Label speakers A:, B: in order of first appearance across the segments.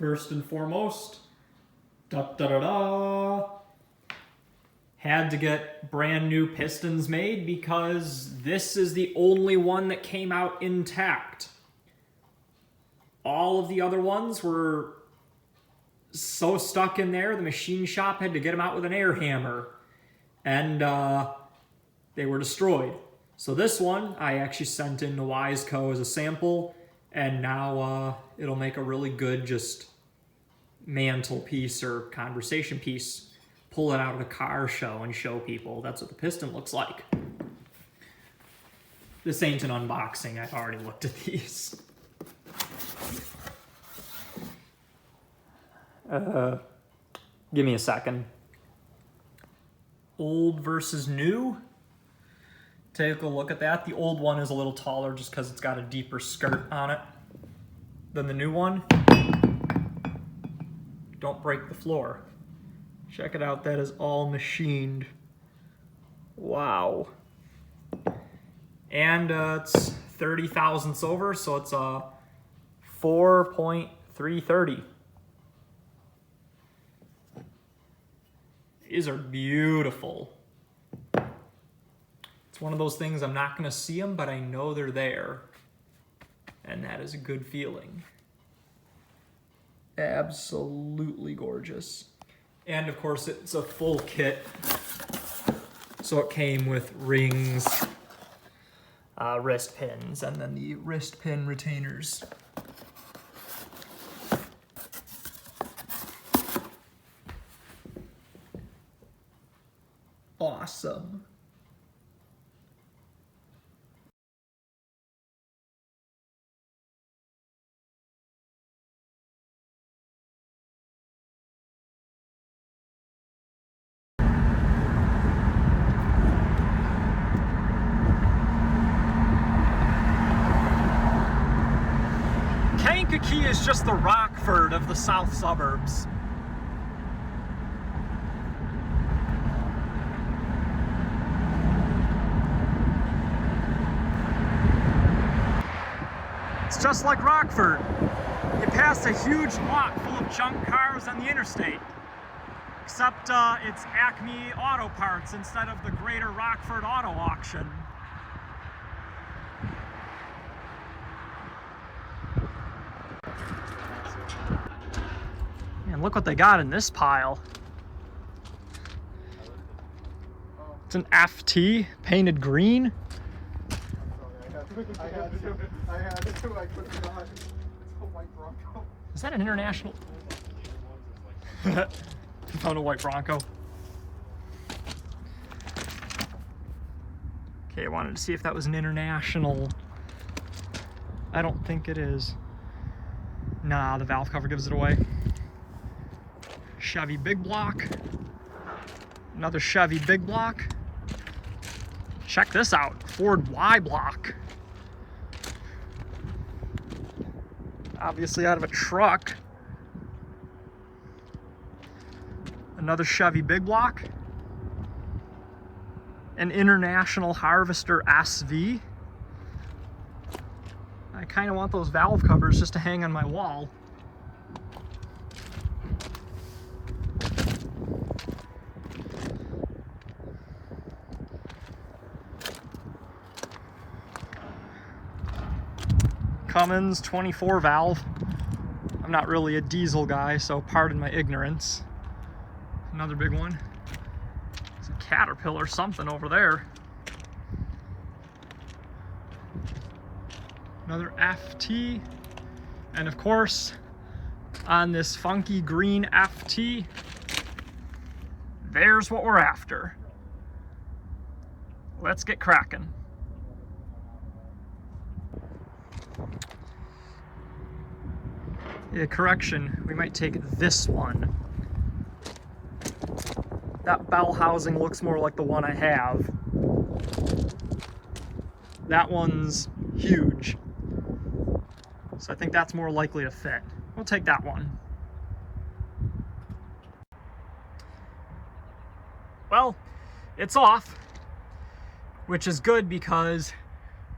A: First and foremost, had to get brand new pistons made because this is the only one that came out intact. All of the other ones were so stuck in there, the machine shop had to get them out with an air hammer, and they were destroyed. So this one I actually sent in to Wiseco as a sample, and now it'll make a really good just mantelpiece or conversation piece. Pull it out of a car show and show people that's what the piston looks like. This ain't an unboxing, I've already looked at these. Give me a second. Old versus new. Take a look at that. The old one is a little taller just because it's got a deeper skirt on it than the new one. Don't break the floor. Check it out, that is all machined. Wow. And it's 30 thousandths over, so it's a 4.330. These are beautiful. It's one of those things I'm not gonna see them, but I know they're there. And that is a good feeling. Absolutely gorgeous. And of course it's a full kit. So it came with rings, wrist pins, and then the wrist pin retainers. Awesome. Kankakee is just the Rockford of the south suburbs. It's just like Rockford. You pass a huge lot full of junk cars on the interstate. Except it's Acme Auto Parts instead of the Greater Rockford Auto Auction. And look what they got in this pile. It's an FT painted green.
B: I had to, I couldn't not. It's a white Bronco.
A: Is that an international? Found a white Bronco. Okay, I wanted to see if that was an international. I don't think it is. Nah, the valve cover gives it away. Chevy big block. Another Chevy big block. Check this out, Ford Y block. Obviously out of a truck. Another Chevy big block. An International Harvester SV. I kind of want those valve covers just to hang on my wall. Cummins 24 valve. I'm not really a diesel guy, so pardon my ignorance. Another big one. It's a Caterpillar something over there. Another FT. And of course, on this funky green FT, there's what we're after. Let's get cracking. Yeah, correction, we might take this one. That bell housing looks more like the one I have. That one's huge. So I think that's more likely to fit. We'll take that one. Well, it's off, which is good because,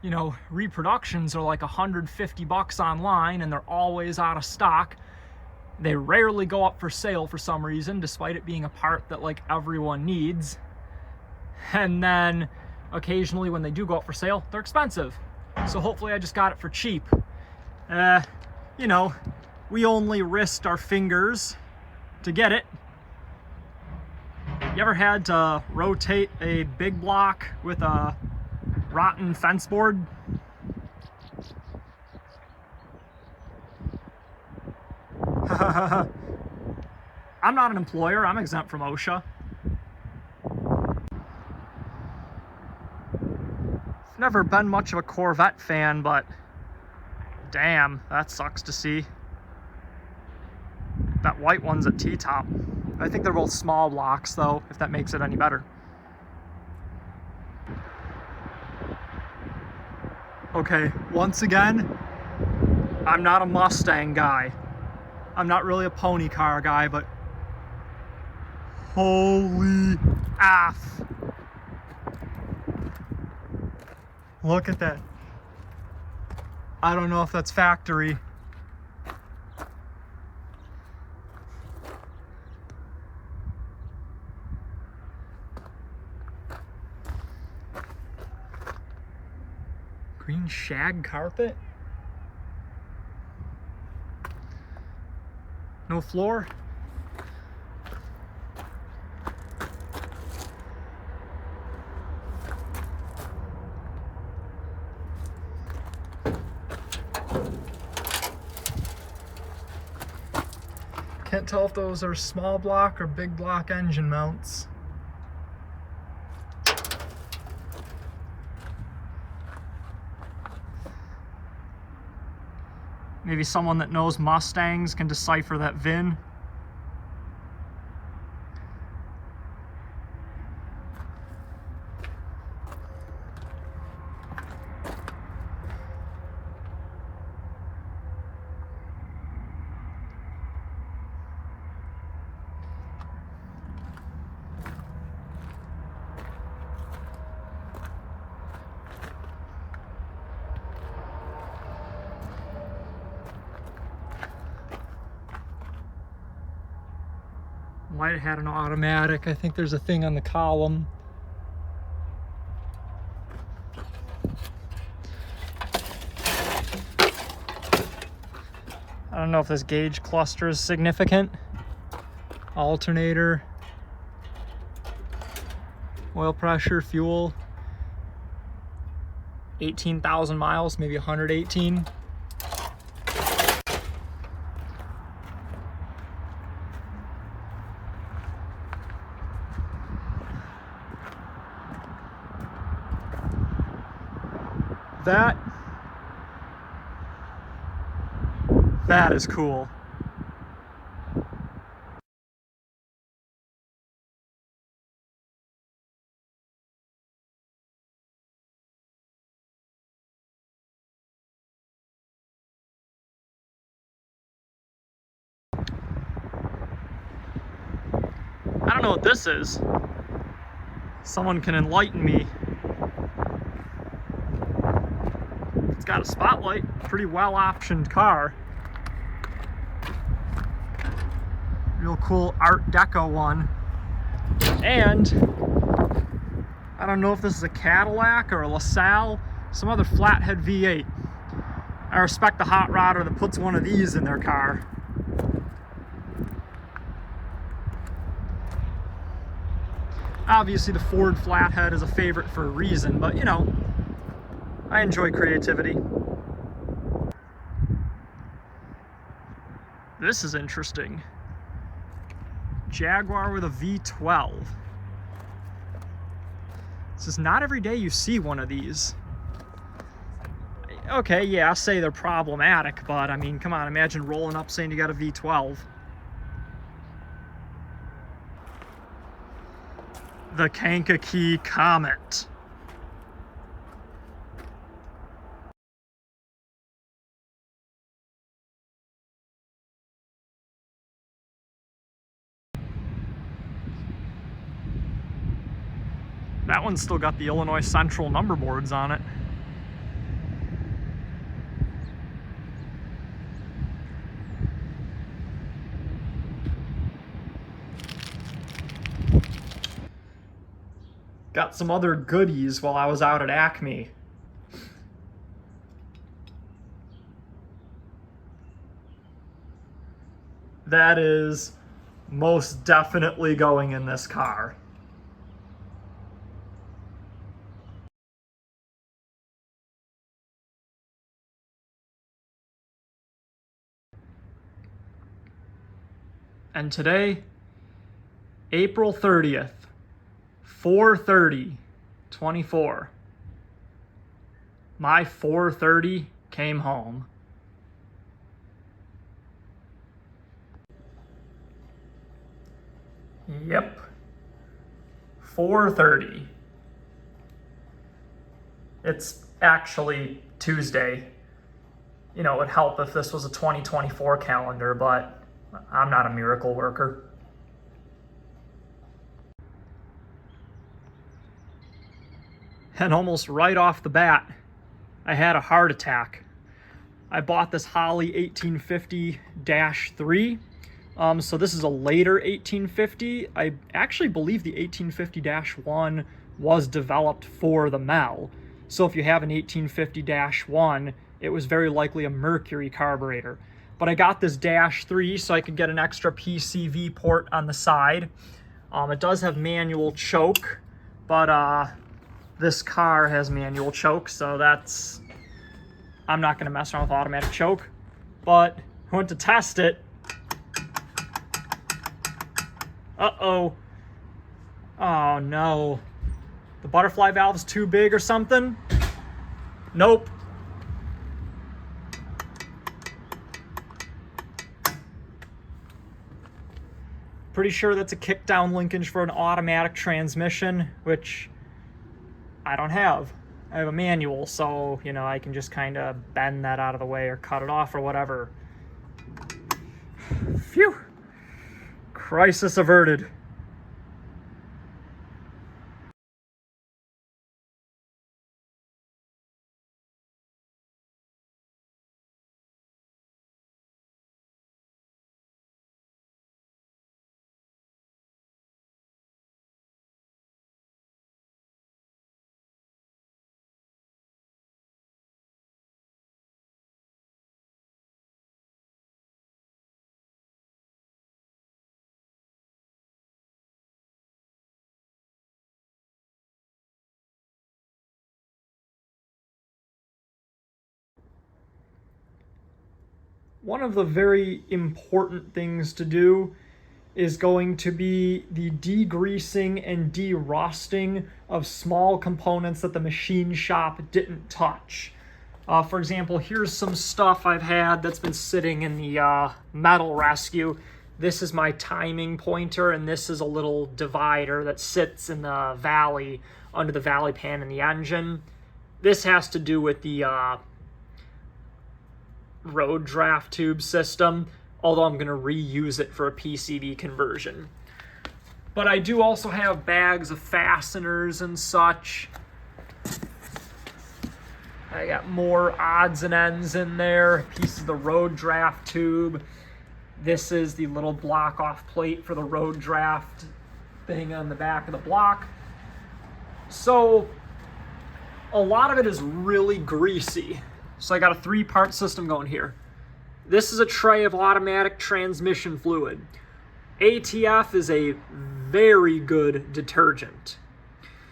A: you know, reproductions are like $150 online and they're always out of stock. They rarely go up for sale for some reason, despite it being a part that like everyone needs. And then occasionally when they do go up for sale, they're expensive. So hopefully I just got it for cheap. You know, we only risked our fingers to get it. You ever had to rotate a big block with a rotten fence board? I'm not an employer, I'm exempt from OSHA. I've never been much of a Corvette fan, but damn, that sucks to see. That white one's at T-top. I think they're both small blocks though, if that makes it any better. Okay, once again, I'm not a Mustang guy. I'm not really a pony car guy, but holy F. Look at that. I don't know if that's factory. Green shag carpet? No floor? Can't tell if those are small block or big block engine mounts. Maybe someone that knows Mustangs can decipher that VIN. Might have had an automatic. I think there's a thing on the column. I don't know if this gauge cluster is significant. Alternator, oil pressure, fuel, 18,000 miles, maybe 118. That is cool. I don't know what this is. Someone can enlighten me. It's got a spotlight, pretty well optioned car. Real cool Art Deco one. And I don't know if this is a Cadillac or a LaSalle, some other flathead V8. I respect the hot rodder that puts one of these in their car. Obviously the Ford flathead is a favorite for a reason, but you know, I enjoy creativity. This is interesting. Jaguar with a V12. This is not every day you see one of these. Okay, yeah, I'll say they're problematic, but I mean, come on, imagine rolling up saying you got a V12. The Kankakee Comet. That one's still got the Illinois Central number boards on it. got some other goodies while I was out at Acme. That is most definitely going in this car. And today, April 30th, 4/30/24. My 4:30 came home. Yep. 4:30. It's actually Tuesday. You know, it would help if this was a 2024 calendar, but I'm not a miracle worker. And almost right off the bat, I had a heart attack. I bought this Holley 1850-3. So this is a later 1850. I actually believe the 1850-1 was developed for the MEL. So if you have an 1850-1, it was very likely a Mercury carburetor. But I got this -3 so I could get an extra PCV port on the side. It does have manual choke, but this car has manual choke, so I'm not gonna mess around with automatic choke. But I went to test it. Uh-oh. Oh no. The butterfly valve's too big or something? Nope. Pretty sure that's a kick-down linkage for an automatic transmission, which I don't have. I have a manual, so, you know, I can just kind of bend that out of the way or cut it off or whatever. Phew. Crisis averted. One of the very important things to do is going to be the degreasing and derusting of small components that the machine shop didn't touch. For example, here's some stuff I've had that's been sitting in the metal rescue. This is my timing pointer, and this is a little divider that sits in the valley, under the valley pan in the engine. This has to do with the road draft tube system, although I'm going to reuse it for a PCV conversion. But I do also have bags of fasteners and such. I got more odds and ends in there, pieces of the road draft tube. This is the little block off plate for the road draft thing on the back of the block. So a lot of it is really greasy. So I got a 3-part system going here. This is a tray of automatic transmission fluid. ATF is a very good detergent.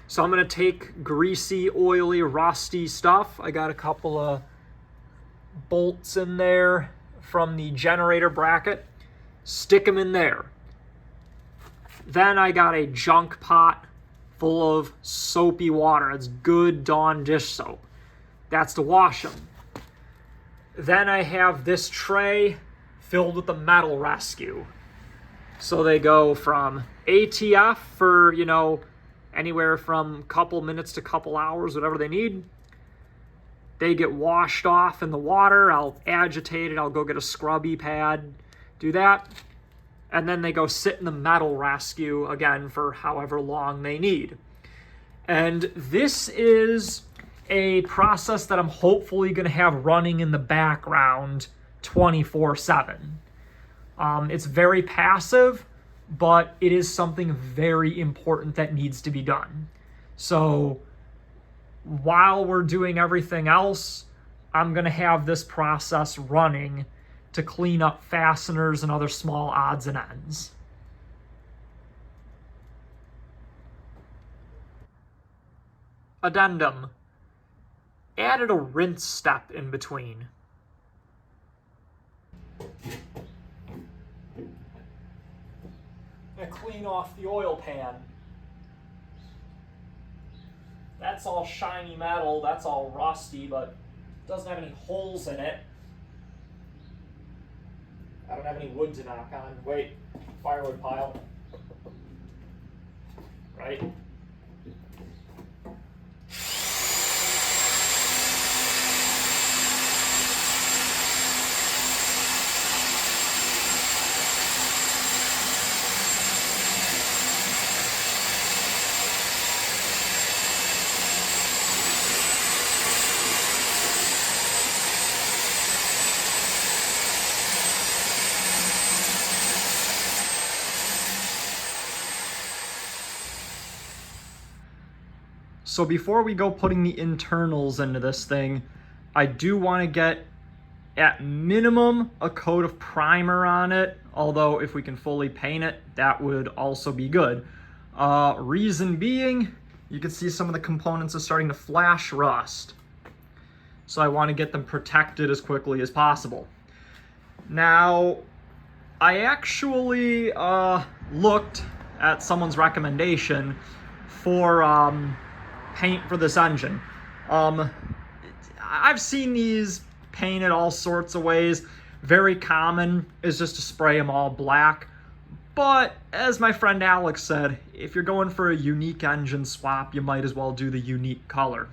A: So I'm gonna take greasy, oily, rusty stuff. I got a couple of bolts in there from the generator bracket. Stick them in there. Then I got a junk pot full of soapy water. It's good Dawn dish soap. That's to wash them. Then I have this tray filled with the metal rescue. So they go from ATF for, you know, anywhere from a couple minutes to a couple hours, whatever they need. They get washed off in the water. I'll agitate it. I'll go get a scrubby pad, do that. And then they go sit in the metal rescue again for however long they need. And this is a process that I'm hopefully going to have running in the background 24/7. It's very passive, but it is something very important that needs to be done. So while we're doing everything else, I'm going to have this process running to clean up fasteners and other small odds and ends. Addendum. Added a rinse step in between. And clean off the oil pan. That's all shiny metal, that's all rusty, but it doesn't have any holes in it. I don't have any wood to knock on. Wait, firewood pile. Right? So before we go putting the internals into this thing, I do want to get, at minimum, a coat of primer on it, although if we can fully paint it, that would also be good. Reason being, you can see some of the components are starting to flash rust. So I want to get them protected as quickly as possible. Now, I actually looked at someone's recommendation for paint for this engine. I've seen these painted all sorts of ways. Very common is just to spray them all black. But as my friend Alex said, if you're going for a unique engine swap, you might as well do the unique color.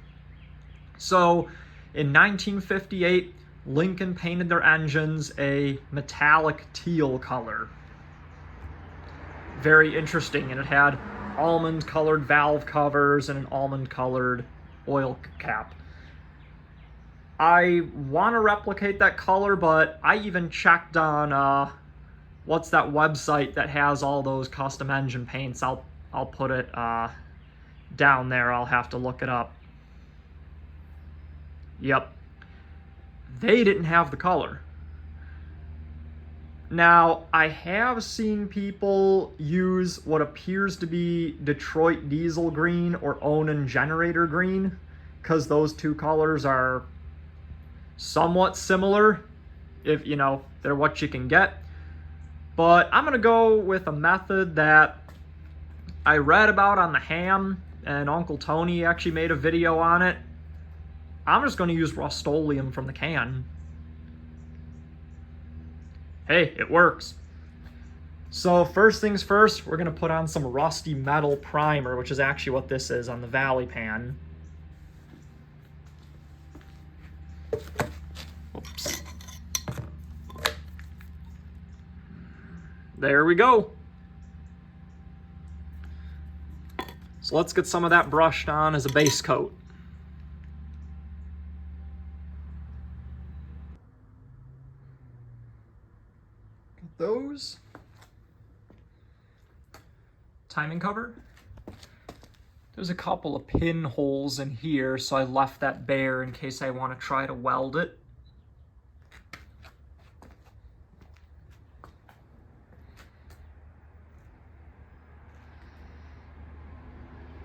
A: So in 1958, Lincoln painted their engines a metallic teal color. Very interesting, and it had almond colored valve covers and an almond colored oil cap. I want to replicate that color, but I even checked on what's that website that has all those custom engine paints. I'll put it down there. I'll have to look it up. Yep, they didn't have the color. Now, I have seen people use what appears to be Detroit diesel green or Onan generator green, because those two colors are somewhat similar, if you know, they're what you can get. But I'm going to go with a method that I read about on the ham, and Uncle Tony actually made a video on it. I'm just going to use Rust-Oleum from the can. Hey, it works. So first things first, we're going to put on some rusty metal primer, which is actually what this is on the Valley pan. Oops. There we go. So let's get some of that brushed on as a base coat. Those. Timing cover. There's a couple of pinholes in here, so I left that bare in case I want to try to weld it.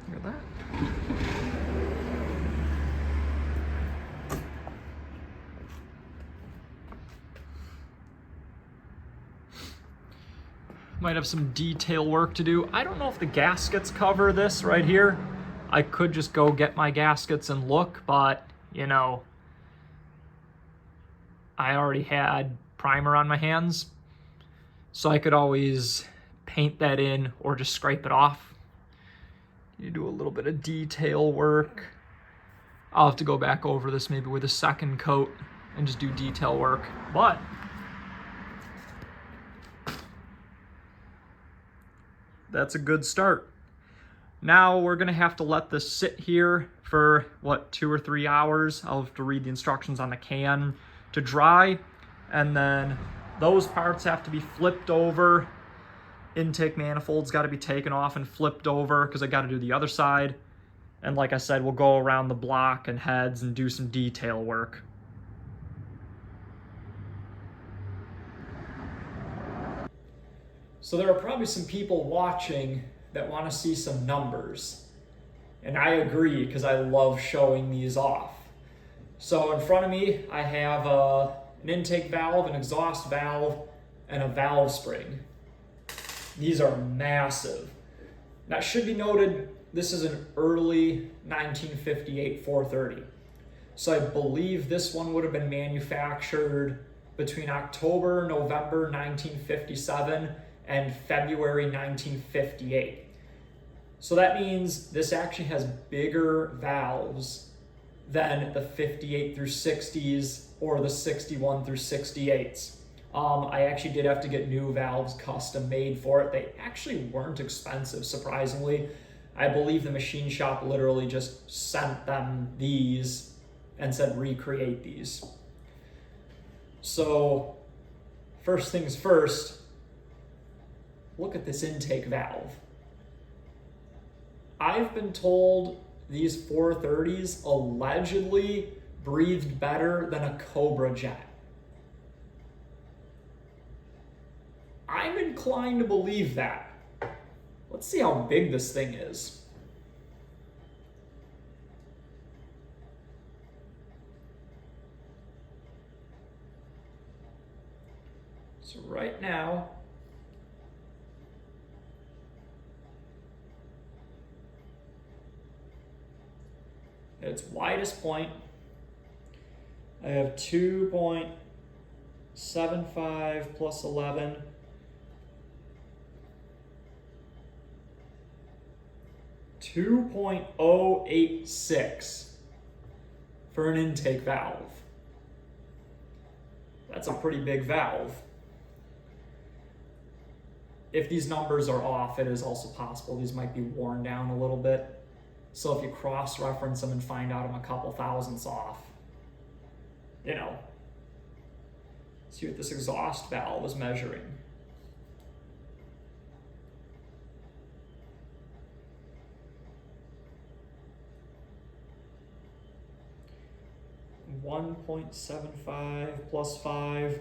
A: Look at that. Might have some detail work to do. I don't know if the gaskets cover this right here. I could just go get my gaskets and look, but, you know, I already had primer on my hands, so I could always paint that in or just scrape it off. You do a little bit of detail work. I'll have to go back over this maybe with a second coat and just do detail work, but that's a good start. Now we're gonna have to let this sit here for, what, 2 or 3 hours. I'll have to read the instructions on the can to dry, and then those parts have to be flipped over. Intake manifold's gotta be taken off and flipped over because I gotta do the other side. And like I said, we'll go around the block and heads and do some detail work. So there are probably some people watching that want to see some numbers. And I agree, because I love showing these off. So in front of me, I have an intake valve, an exhaust valve, and a valve spring. These are massive. Now, it should be noted, this is an early 1958 430. So I believe this one would have been manufactured between October, November 1957 and February 1958. So that means this actually has bigger valves than the 58 through 60s or the 61 through 68s. I actually did have to get new valves custom made for it. They actually weren't expensive, surprisingly. I believe the machine shop literally just sent them these and said recreate these. So first things first, look at this intake valve. I've been told these 430s allegedly breathed better than a Cobra jet. I'm inclined to believe that. Let's see how big this thing is. So right now, at its widest point, I have 2.75 plus 11. 2.086 for an intake valve. That's a pretty big valve. If these numbers are off, it is also possible these might be worn down a little bit. So if you cross-reference them and find out I'm a couple thousandths off, you know, see what this exhaust valve is measuring. 1.75 plus 5.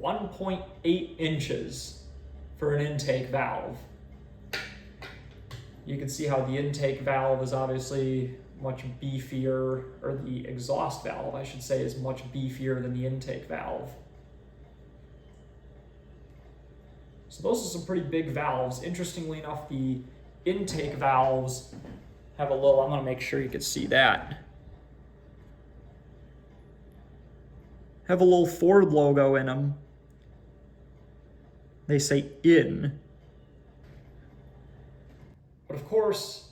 A: .8 inches for an intake valve. You can see how the intake valve is obviously much beefier, or the exhaust valve, I should say, is much beefier than the intake valve. So those are some pretty big valves. Interestingly enough, the intake valves have a little, I'm gonna make sure you can see that, have a little Ford logo in them. They say in. But of course,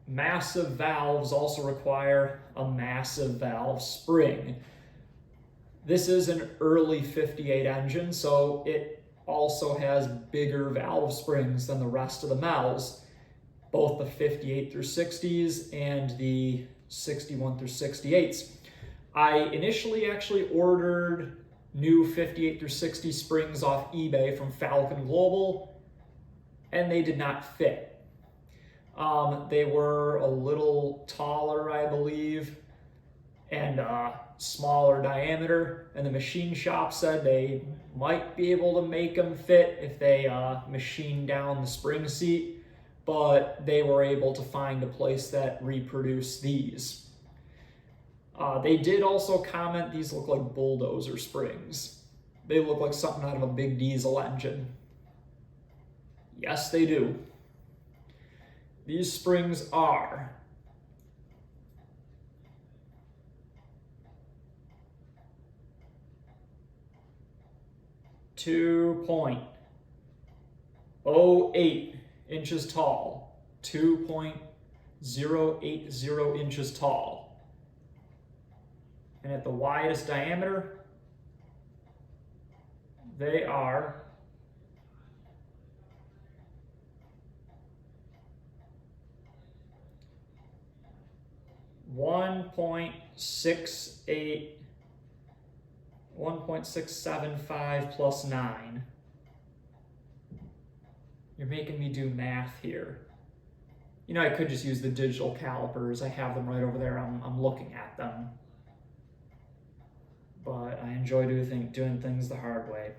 A: massive valves also require a massive valve spring. This is an early 58 engine, so it also has bigger valve springs than the rest of the MELs, both the 58 through 60s and the 61 through 68s. I initially actually ordered new 58 through 60 springs off eBay from Falcon Global, and they did not fit. They were a little taller, I believe, and smaller diameter, and the machine shop said they might be able to make them fit if they machine down the spring seat, but they were able to find a place that reproduced these. They did also comment these look like bulldozer springs. They look like something out of a big diesel engine. Yes, they do. These springs are 2.08 inches tall, 2.080 inches tall. And at the widest diameter, they are 1.675 plus 9. You're making me do math here. You know, I could just use the digital calipers. I have them right over there. I'm looking at them. But I enjoy doing things the hard way.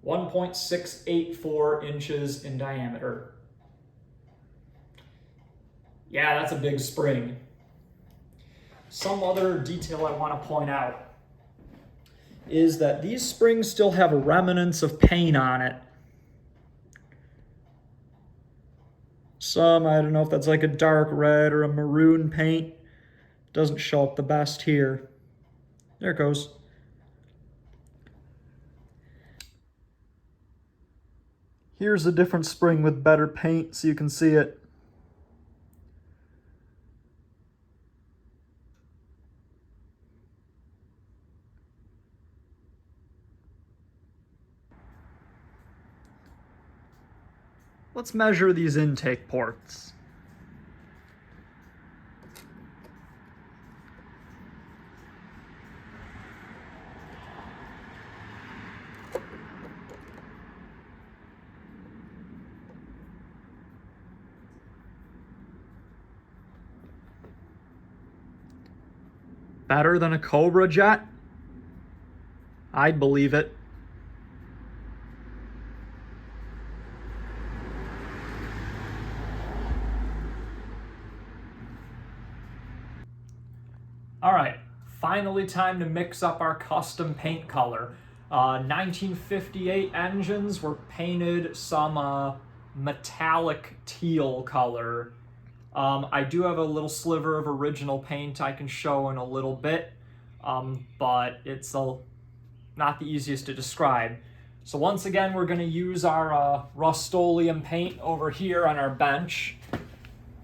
A: 1.684 inches in diameter. Yeah, that's a big spring. Some other detail I want to point out is that these springs still have remnants of paint on it. Some, I don't know if that's like a dark red or a maroon paint. Doesn't show up the best here. There it goes. Here's a different spring with better paint so you can see it. Let's measure these intake ports. Better than a Cobra jet? I'd believe it. All right, finally time to mix up our custom paint color. 1958 engines were painted some metallic teal color. I do have a little sliver of original paint I can show in a little bit, but it's not the easiest to describe. So once again, we're going to use our Rust-Oleum paint over here on our bench.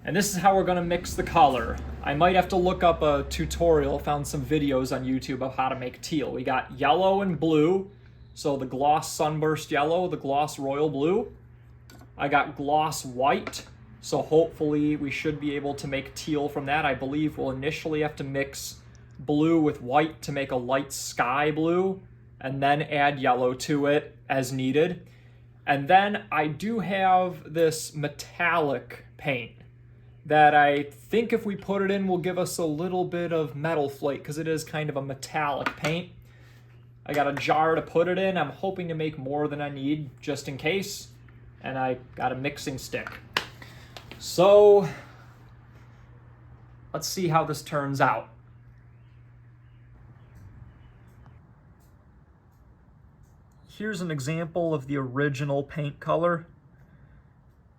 A: And this is how we're going to mix the color. I might have to look up a tutorial, found some videos on YouTube of how to make teal. We got yellow and blue, so the gloss sunburst yellow, the gloss royal blue. I got gloss white, so hopefully we should be able to make teal from that. I believe we'll initially have to mix blue with white to make a light sky blue, and then add yellow to it as needed. And then I do have this metallic paint that I think if we put it in will give us a little bit of metal flake because it is kind of a metallic paint. I got a jar to put it in. I'm hoping to make more than I need just in case. And I got a mixing stick. So let's see how this turns out. Here's an example of the original paint color.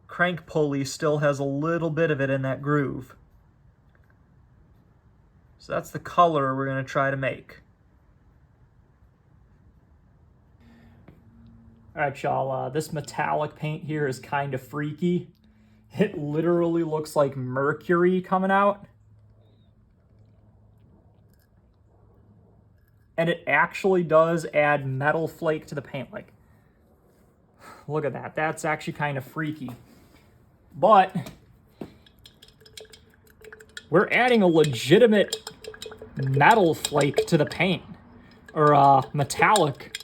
A: Crank pulley still has a little bit of it in that groove. So that's the color we're going to try to make. All right, y'all, this metallic paint here is kind of freaky. It literally looks like mercury coming out. And it actually does add metal flake to the paint. Like, look at that. That's actually kind of freaky. But we're adding a legitimate metal flake to the paint, or metallic.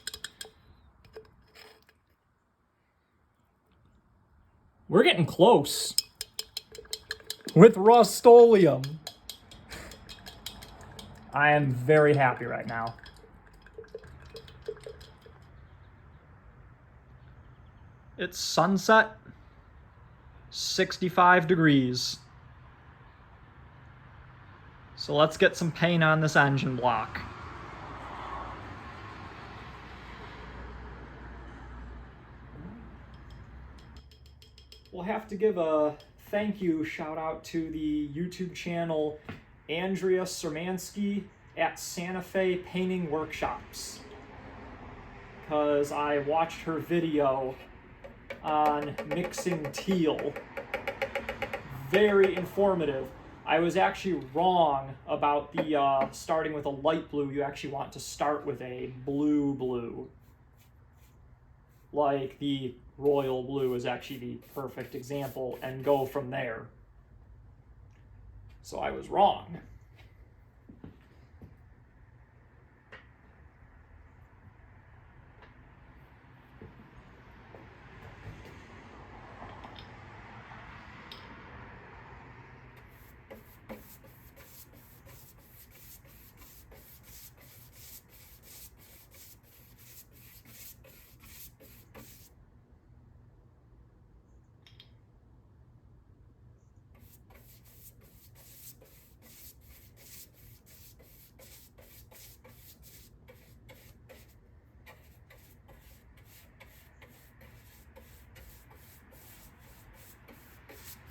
A: We're getting close with Rust-Oleum. I am very happy right now. It's sunset. 65 degrees. So let's get some paint on this engine block. We'll have to give a thank you shout out to the YouTube channel Andrea Sermansky at Santa Fe Painting Workshops, because I watched her video on mixing teal. Very informative. I was actually wrong about the starting with a light blue. You actually want to start with a blue. Like the royal blue is actually the perfect example, and go from there. So I was wrong.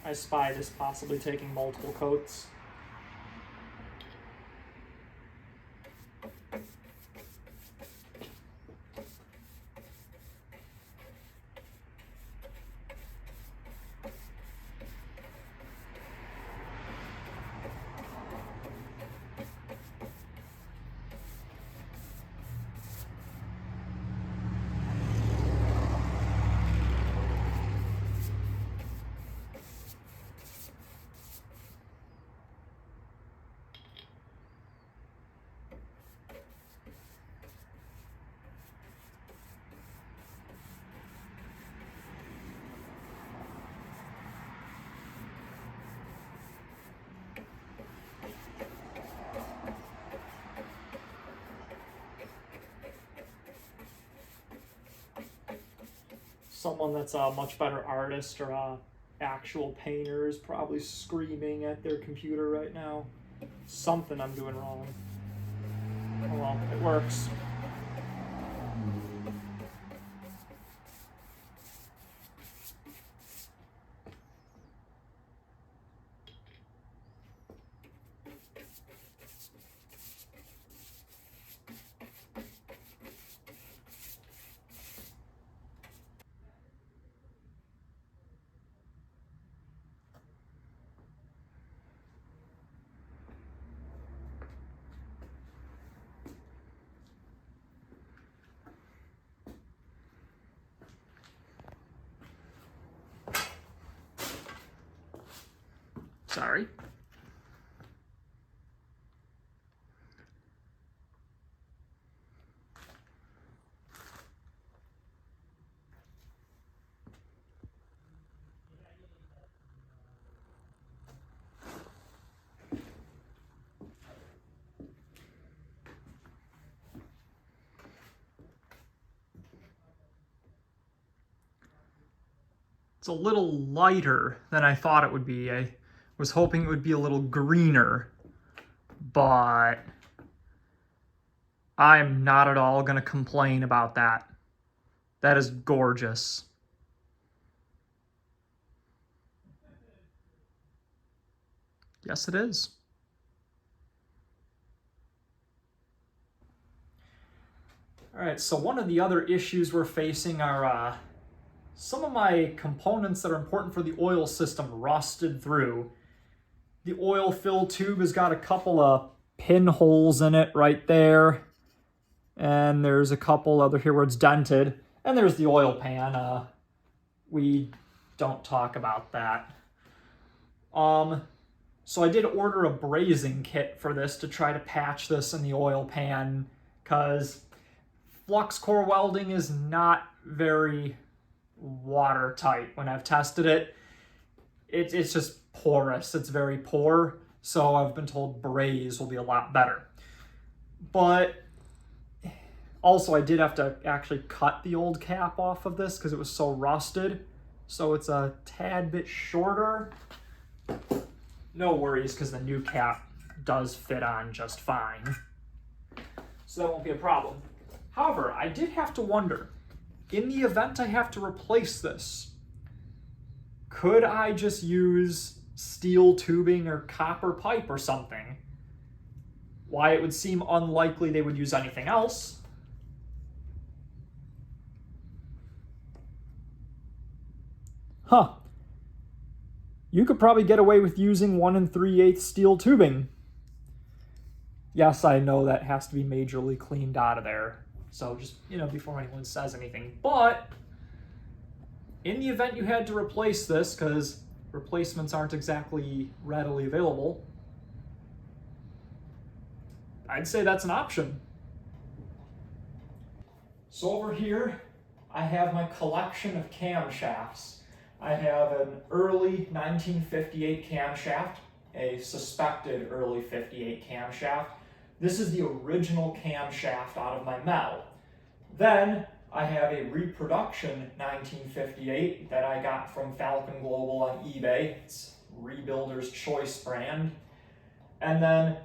A: I spy this possibly taking multiple coats. Someone that's a much better artist or a actual painter is probably screaming at their computer right now. Something I'm doing wrong. Oh well, it works. Sorry. It's a little lighter than I thought it would be. I was hoping it would be a little greener, but I'm not at all going to complain about that. That is gorgeous. Yes, it is. All right, so one of the other issues we're facing are some of my components that are important for the oil system rusted through. The oil fill tube has got a couple of pinholes in it right there. And there's a couple other here where it's dented. And there's the oil pan. We don't talk about that. So I did order a brazing kit for this to try to patch this in the oil pan, because flux core welding is not very watertight when I've tested it. It's just porous. It's very poor. So I've been told braze will be a lot better. But also I did have to actually cut the old cap off of this because it was so rusted. So it's a tad bit shorter. No worries, because the new cap does fit on just fine. So that won't be a problem. However, I did have to wonder, in the event I have to replace this, could I just use steel tubing or copper pipe or something? Why, it would seem unlikely they would use anything else. Huh. You could probably get away with using 1 3/8 steel tubing. Yes, I know that has to be majorly cleaned out of there. So just, before anyone says anything. But in the event you had to replace this, because replacements aren't exactly readily available, I'd say that's an option. So over here, I have my collection of camshafts. I have an early 1958 camshaft, a suspected early 58 camshaft. This is the original camshaft out of my MEL. Then I have a reproduction 1958 that I got from Falcon Global on eBay. It's Rebuilder's Choice brand. And then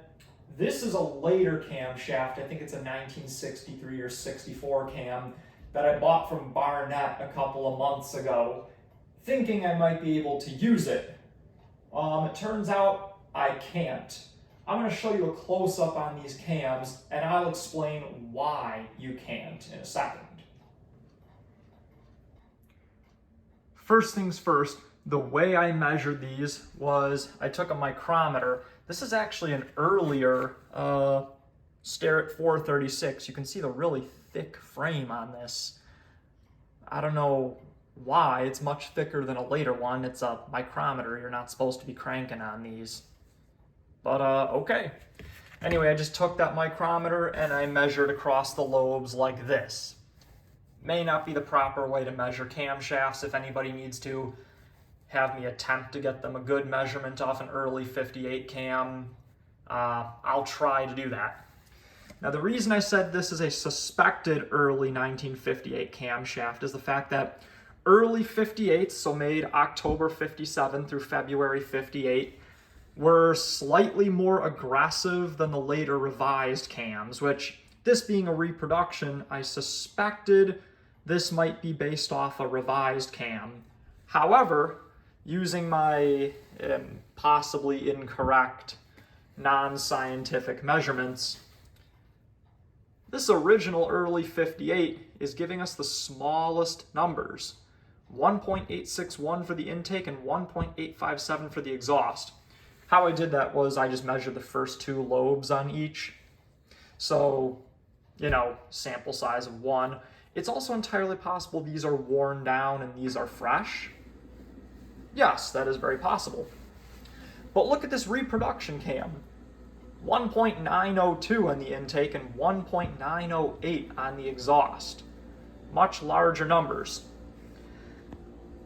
A: this is a later camshaft. I think it's a 1963 or 64 cam that I bought from Barnett a couple of months ago, thinking I might be able to use it. It turns out I can't. I'm going to show you a close-up on these cams, and I'll explain why you can't in a second. First things first, the way I measured these was I took a micrometer. This is actually an earlier Starrett 436. You can see the really thick frame on this. I don't know why. It's much thicker than a later one. It's a micrometer. You're not supposed to be cranking on these. But okay. Anyway, I just took that micrometer and I measured across the lobes like this. May not be the proper way to measure camshafts. If anybody needs to have me attempt to get them a good measurement off an early 58 cam, I'll try to do that. Now, the reason I said this is a suspected early 1958 camshaft is the fact that early 58s, so made October 57 through February 58, were slightly more aggressive than the later revised cams, which, this being a reproduction, I suspected this might be based off a revised cam. However, using my possibly incorrect non-scientific measurements, this original early 58 is giving us the smallest numbers. 1.861 for the intake and 1.857 for the exhaust. How I did that was I just measured the first two lobes on each. So, sample size of 1. It's also entirely possible these are worn down and these are fresh. Yes, that is very possible. But look at this reproduction cam. 1.902 on the intake and 1.908 on the exhaust. Much larger numbers.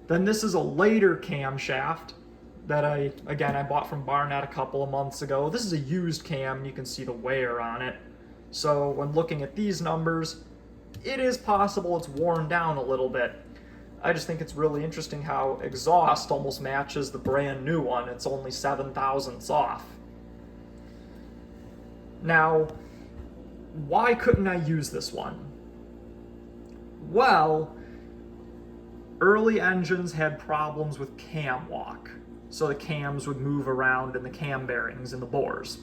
A: Then this is a later camshaft that I bought from Barnett a couple of months ago. This is a used cam and you can see the wear on it. So when looking at these numbers, it is possible it's worn down a little bit. I just think it's really interesting how exhaust almost matches the brand new one. It's only 7 thousandths off. Now, why couldn't I use this one? Well, early engines had problems with cam walk, so the cams would move around in the cam bearings and the bores.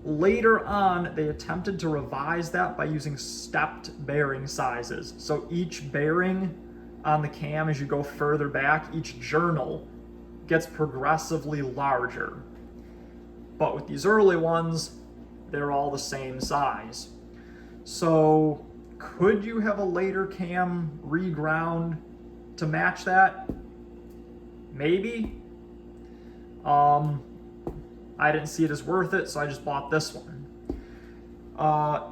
A: Later on, they attempted to revise that by using stepped bearing sizes. So each bearing on the cam, as you go further back, each journal gets progressively larger. But with these early ones, they're all the same size. So could you have a later cam reground to match that? Maybe. I didn't see it as worth it, so I just bought this one.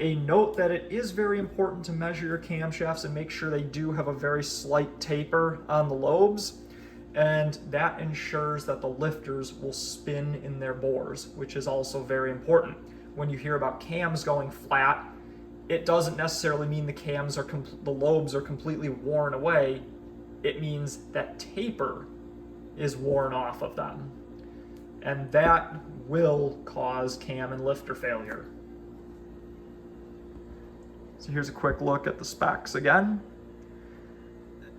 A: A note that it is very important to measure your camshafts and make sure they do have a very slight taper on the lobes, and that ensures that the lifters will spin in their bores, which is also very important. When you hear about cams going flat, it doesn't necessarily mean the lobes are completely worn away. It means that taper is worn off of them, and that will cause cam and lifter failure. So here's a quick look at the specs again.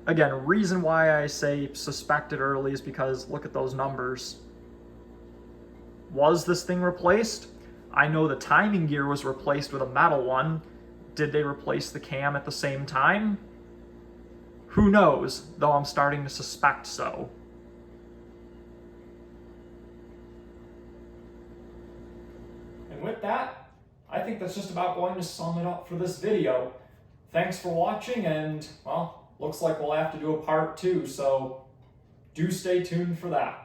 A: Again, reason why I say suspected early is because look at those numbers. Was this thing replaced? I know the timing gear was replaced with a metal one. Did they replace the cam at the same time? Who knows, though I'm starting to suspect so. And with that, I think that's just about going to sum it up for this video. Thanks for watching, and, well, looks like we'll have to do a part 2, so do stay tuned for that.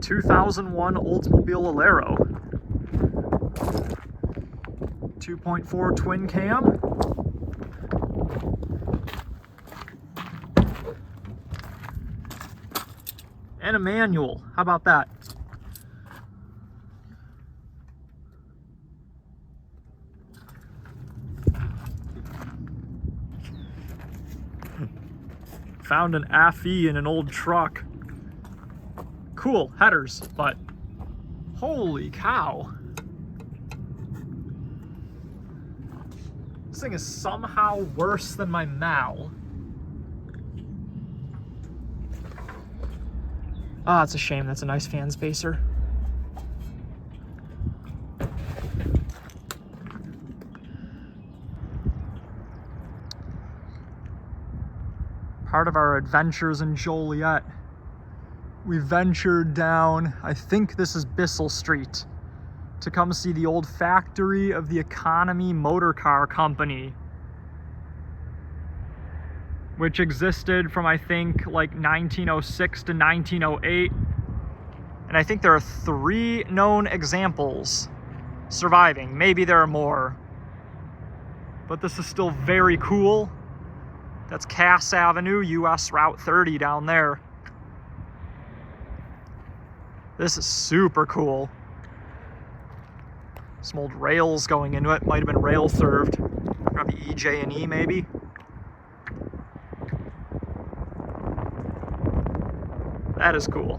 A: 2001 Oldsmobile Alero. 2.4 twin cam. And a manual. How about that? Found an FE in an old truck. Cool headers, but holy cow. This thing is somehow worse than my MEL. Ah, it's a shame. That's a nice fan spacer. Part of our adventures in Joliet, we ventured down, I think this is Bissell Street, to come see the old factory of the Economy Motor Car Company, which existed from, I think, like 1906 to 1908. And I think there are 3 known examples surviving. Maybe there are more. But this is still very cool. That's Cass Avenue, US Route 30 down there. This is super cool. Some old rails going into it. Might have been rail served. Probably EJ&E maybe. That is cool.